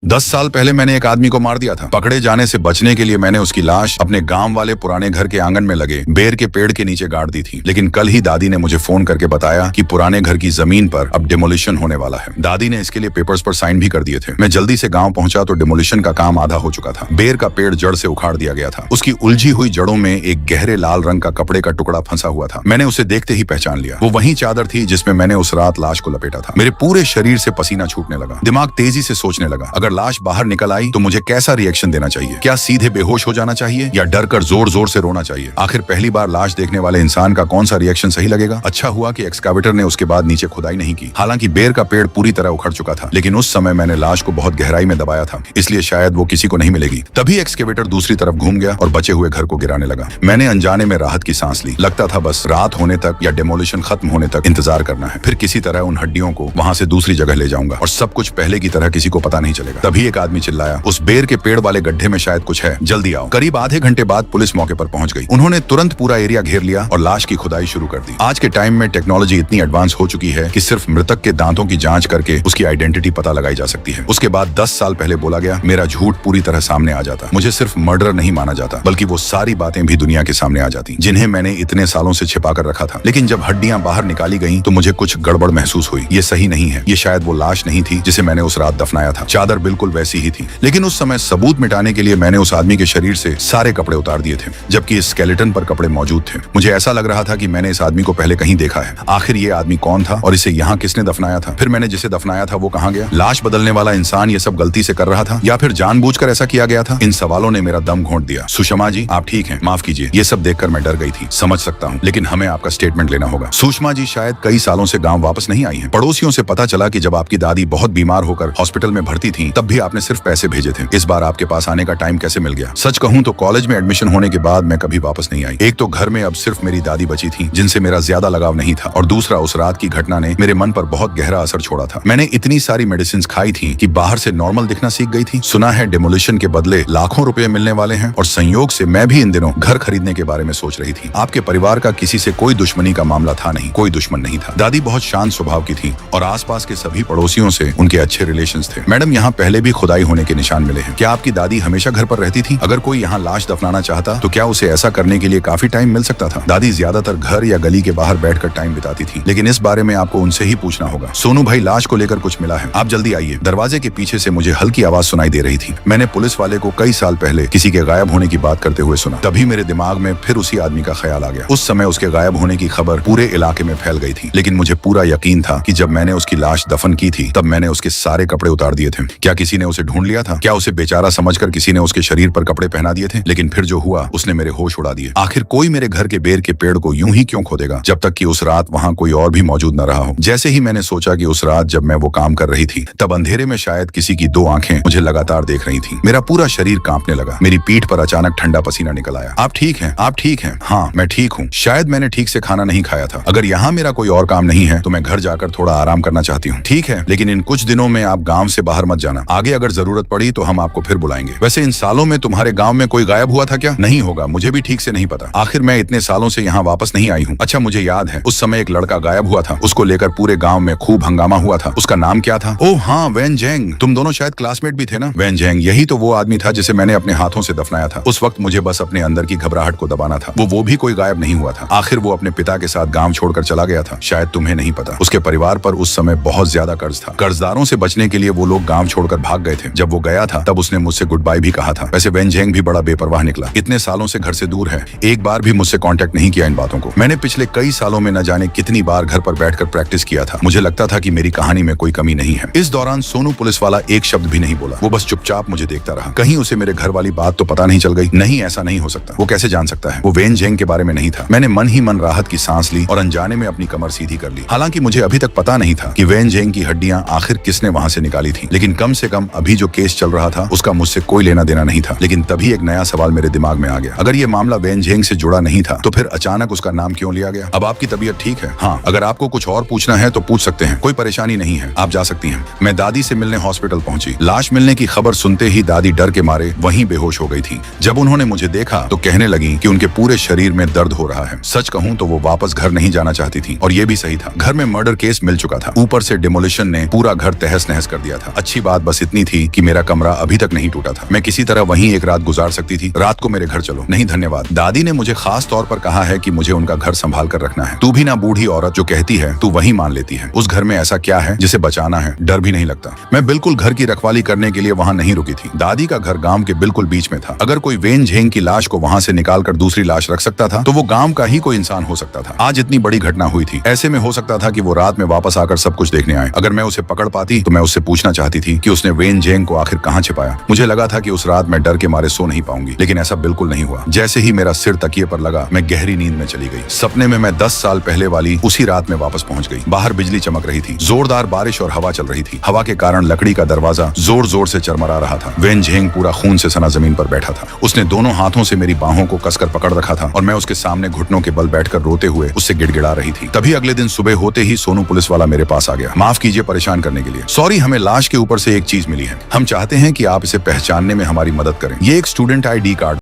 10 साल पहले मैंने एक आदमी को मार दिया था। पकड़े जाने से बचने के लिए मैंने उसकी लाश अपने गांव वाले पुराने घर के आंगन में लगे बेर के पेड़ के नीचे गाड़ दी थी। लेकिन कल ही दादी ने मुझे फोन करके बताया कि पुराने घर की जमीन पर अब डिमोलिशन होने वाला है। दादी ने इसके लिए पेपर्स पर साइन भी कर दिए थे। मैं जल्दी से गाँव पहुंचा तो डिमोलिशन का काम आधा हो चुका था। बेर का पेड़ जड़ से उखाड़ दिया गया था। उसकी उलझी हुई जड़ों में एक गहरे लाल रंग का कपड़े का टुकड़ा फंसा हुआ था। मैंने उसे देखते ही पहचान लिया। वो वही चादर थी जिसमें मैंने उस रात लाश को लपेटा था। मेरे पूरे शरीर से पसीना छूटने लगा। दिमाग तेजी से सोचने लगा, अगर लाश बाहर निकल आई तो मुझे कैसा रिएक्शन देना चाहिए? क्या सीधे बेहोश हो जाना चाहिए या डर कर जोर जोर से रोना चाहिए? आखिर पहली बार लाश देखने वाले इंसान का कौन सा रिएक्शन सही लगेगा? अच्छा हुआ कि एक्सकावेटर ने उसके बाद नीचे खुदाई नहीं की। हालांकि बेर का पेड़ पूरी तरह उखड़ चुका था, लेकिन उस समय मैंने लाश को बहुत गहराई में दबाया था, इसलिए शायद वो किसी को नहीं मिलेगी। तभी एक्सकेवेटर दूसरी तरफ घूम गया और बचे हुए घर को गिराने लगा। मैंने अनजाने में राहत की सांस ली। लगता था बस रात होने तक या डेमोलिशन खत्म होने तक इंतजार करना है। फिर किसी तरह उन हड्डियों को वहां से दूसरी जगह ले जाऊंगा और सब कुछ पहले की तरह किसी को पता नहीं चलेगा। तभी एक आदमी चिल्लाया, उस बेर के पेड़ वाले गड्ढे में शायद कुछ है, जल्दी आओ। करीब आधे घंटे बाद पुलिस मौके पर पहुंच गई। उन्होंने तुरंत पूरा एरिया घेर लिया और लाश की खुदाई शुरू कर दी। आज के टाइम में टेक्नोलॉजी इतनी एडवांस हो चुकी है कि सिर्फ मृतक के दांतों की जांच करके उसकी आइडेंटिटी पता लगाई जा सकती है। उसके बाद 10 साल पहले बोला गया मेरा झूठ पूरी तरह सामने आ जाता। मुझे सिर्फ मर्डर नहीं माना जाता, बल्कि वो सारी बातें भी दुनिया के सामने आ जाती जिन्हें मैंने इतने सालों से छिपा कर रखा था। लेकिन जब हड्डियां बाहर निकाली गईं तो मुझे कुछ गड़बड़ महसूस हुई। ये सही नहीं है। ये शायद वो लाश नहीं थी जिसे मैंने उस रात दफनाया था। चादर बिल्कुल वैसी ही थी, लेकिन उस समय सबूत मिटाने के लिए मैंने उस आदमी के शरीर से सारे कपड़े उतार दिए थे, जबकि इस स्केलेटन पर कपड़े मौजूद थे। मुझे ऐसा लग रहा था कि मैंने इस आदमी को पहले कहीं देखा है। आखिर ये आदमी कौन था और इसे यहाँ किसने दफनाया था? फिर मैंने जिसे दफनाया था वो कहाँ गया? लाश बदलने वाला इंसान ये सब गलती से कर रहा था या फिर जानबूझकर ऐसा किया गया था? इन सवालों ने मेरा दम घोंट दिया। सुषमा जी, आप ठीक हैं? माफ कीजिए, ये सब देखकर मैं डर गई थी। समझ सकता हूँ, लेकिन हमें आपका स्टेटमेंट लेना होगा। सुषमा जी शायद कई सालों से गाँव वापस नहीं आई है। पड़ोसियों से पता चला कि जब आपकी दादी बहुत बीमार होकर हॉस्पिटल में भर्ती थी तब भी आपने सिर्फ पैसे भेजे थे। इस बार आपके पास आने का टाइम कैसे मिल गया? सच कहूँ तो कॉलेज में एडमिशन होने के बाद मैं कभी वापस नहीं आई। एक तो घर में अब सिर्फ मेरी दादी बची थी जिनसे मेरा ज्यादा लगाव नहीं था, और दूसरा उस रात की घटना ने मेरे मन पर बहुत गहरा असर छोड़ा था। मैंने इतनी सारी मेडिसिन खाई थी कि बाहर से नॉर्मल दिखना सीख गई थी। सुना है डिमोलिशन के बदले लाखों रुपए मिलने वाले हैं, और संयोग से मैं भी इन दिनों घर खरीदने के बारे में सोच रही थी। आपके परिवार का किसी से कोई दुश्मनी का मामला था नहीं, कोई दुश्मन नहीं था। दादी बहुत शांत स्वभाव की थी और आसपास के सभी पड़ोसियों से उनके अच्छे रिलेशंस थे। मैडम, यहाँ पहले भी खुदाई होने के निशान मिले हैं। क्या आपकी दादी हमेशा घर पर रहती थी? अगर कोई यहाँ लाश दफनाना चाहता तो क्या उसे ऐसा करने के लिए काफी टाइम मिल सकता था? दादी ज्यादातर घर या गली के बाहर बैठकर टाइम बिताती थी, लेकिन इस बारे में आपको उनसे ही पूछना होगा। सोनू भाई, लाश को लेकर कुछ मिला है, आप जल्दी आइए। दरवाजे के पीछे से मुझे हल्की आवाज सुनाई दे रही थी। मैंने पुलिस वाले को कई साल पहले किसी के गायब होने की बात करते हुए सुना। तभी मेरे दिमाग में फिर उसी आदमी का ख्याल आ गया। उस समय उसके गायब होने की खबर पूरे इलाके में फैल गई थी, लेकिन मुझे पूरा यकीन था कि जब मैंने उसकी लाश दफन की थी तब मैंने उसके सारे कपड़े उतार दिए थे। क्या किसी ने उसे ढूंढ लिया था? क्या उसे बेचारा समझकर किसी ने उसके शरीर पर कपड़े पहना दिए थे? लेकिन फिर जो हुआ उसने मेरे होश उड़ा दिए। आखिर कोई मेरे घर के बेर के पेड़ को यूं ही क्यों खोदेगा जब तक कि उस रात वहां कोई और भी मौजूद न रहा हो? जैसे ही मैंने सोचा कि उस रात जब मैं वो काम कर रही थी तब अंधेरे में शायद किसी की 2 आंखें मुझे लगातार देख रही थी। मेरा पूरा शरीर कांपने लगा। मेरी पीठ पर अचानक ठंडा पसीना निकल आया। आप ठीक हैं? आप ठीक हैं? हाँ, मैं ठीक हूँ। शायद मैंने ठीक से खाना नहीं खाया था। अगर यहाँ मेरा कोई और काम नहीं है तो मैं घर जाकर थोड़ा आराम करना चाहती हूँ। ठीक है, लेकिन इन कुछ दिनों में आप गाँव से बाहर मत जाना। आगे अगर जरूरत पड़ी तो हम आपको फिर बुलाएंगे। वैसे इन सालों में तुम्हारे गाँव में कोई गायब हुआ था क्या? नहीं होगा, मुझे भी ठीक से नहीं पता। आखिर मैं इतने सालों से यहाँ वापस नहीं आई हूँ। अच्छा, मुझे याद है, उस समय एक लड़का गायब हुआ था। उसको लेकर पूरे गांव में खूब हंगामा हुआ था। उसका नाम क्या था? ओह हाँ, वैन जेंग। तुम दोनों शायद क्लासमेट भी थे ना? वैन जेंग, यही तो वो आदमी था जिसे मैंने अपने हाथों से दफनाया था। उस वक्त मुझे बस अपने अंदर की घबराहट को दबाना था। वो भी कोई गायब नहीं हुआ था। आखिर वो अपने पिता के साथ गांव छोड़कर चला गया था। शायद तुम्हें नहीं पता, उसके परिवार पर उस समय बहुत ज्यादा कर्ज था। कर्जदारों से बचने के लिए वो लोग गांव छोड़कर भाग गए थे। जब वो गया था तब उसने मुझसे गुड बाय भी कहा था। वैसे वैन जेंग भी बड़ा बेपरवाह निकला। इतने सालों से घर से दूर है, एक बार भी मुझसे कांटेक्ट नहीं किया इन बातों को। मैंने पिछले कई सालों में न जाने कितनी बार घर पर बैठकर प्रैक्टिस किया था। मुझे लगता था कि मेरी कहानी में कोई कमी नहीं है। इस दौरान सोनू पुलिस वाला एक शब्द भी नहीं बोला। वो बस चुपचाप मुझे देखता रहा। कहीं उसे मेरे घर वाली बात तो पता नहीं चल गई? नहीं, ऐसा नहीं हो सकता। वो कैसे जान सकता है? वो वैन जेंग के बारे में नहीं था। मैंने मन ही मन राहत की सांस ली और अनजाने में अपनी कमर सीधी कर ली। हालांकि मुझे अभी तक पता नहीं था कि वैन जेंग की हड्डियां आखिर किसने वहां से निकाली थी, लेकिन कम से कम अभी जो केस चल रहा था उसका मुझसे कोई लेना देना नहीं था। लेकिन तभी एक नया सवाल मेरे दिमाग में आ गया। अगर ये मामला वैन जेंग से जुड़ा नहीं था तो फिर अचानक उसका नाम क्यों लिया गया? अब आपकी तबीयत ठीक है? हाँ, अगर आपको कुछ और पूछना है तो पूछ सकते हैं, कोई परेशानी नहीं है, आप जा सकती हैं। मैं दादी से मिलने हॉस्पिटल पहुंची। लाश मिलने की खबर सुनते ही दादी डर के मारे वहीं बेहोश हो गई थी। जब उन्होंने मुझे देखा तो कहने लगी कि उनके पूरे शरीर में दर्द हो रहा है। सच कहूं तो वो वापस घर नहीं जाना चाहती थी, और ये भी सही था। घर में मर्डर केस मिल चुका था, ऊपर से डिमोलिशन ने पूरा घर तहस नहस कर दिया था। अच्छी बात बस बस इतनी थी कि मेरा कमरा अभी तक नहीं टूटा था। मैं किसी तरह वहीं एक रात गुजार सकती थी। रात को मेरे घर चलो। नहीं धन्यवाद। दादी ने मुझे खास तौर पर कहा है कि मुझे उनका घर संभाल कर रखना है। तू भी ना बूढ़ी औरत जो कहती है तू वही मान लेती है। उस घर में ऐसा क्या है जिसे बचाना है, डर भी नहीं लगता। मैं बिल्कुल घर की रखवाली करने के लिए वहाँ नहीं रुकी थी। दादी का घर गांव के बिल्कुल बीच में था। अगर कोई वेन झेंग की लाश को वहाँ से निकाल कर दूसरी लाश रख सकता था तो वो गांव का ही कोई इंसान हो सकता था। आज इतनी बड़ी घटना हुई थी, ऐसे में हो सकता था कि वो रात में वापस आकर सब कुछ देखने आए। अगर मैं उसे पकड़ पाती तो मैं उससे पूछना चाहती थी कि उसने वेन झेंग को आखिर कहाँ छिपाया। मुझे लगा था कि उस रात मैं डर के मारे सो नहीं पाऊंगी, लेकिन ऐसा बिल्कुल नहीं हुआ। जैसे ही मेरा सिर तकिए पर लगा मैं गहरी नींद में चली गई। सपने में मैं 10 साल पहले वाली उसी रात में वापस पहुंच गई। बाहर बिजली चमक रही थी, जोरदार बारिश और हवा चल रही थी। हवा के कारण लकड़ी का दरवाजा जोर जोर से चरमरा रहा था। वेन झेंग पूरा खून से सना जमीन पर बैठा था। उसने दोनों हाथों से मेरी बाहों को कसकर पकड़ रखा था और मैं उसके सामने घुटनों के बल बैठकर रोते हुए उससे गिड़गिड़ा रही थी। तभी अगले दिन सुबह होते ही सोनू पुलिस वाला मेरे पास आ गया। माफ कीजिए परेशान करने के लिए। सॉरी, हमें लाश के ऊपर से एक चीज मिली है। हम चाहते हैं कि आप इसे पहचानने में हमारी मदद करें। ये एक स्टूडेंट ID कार्ड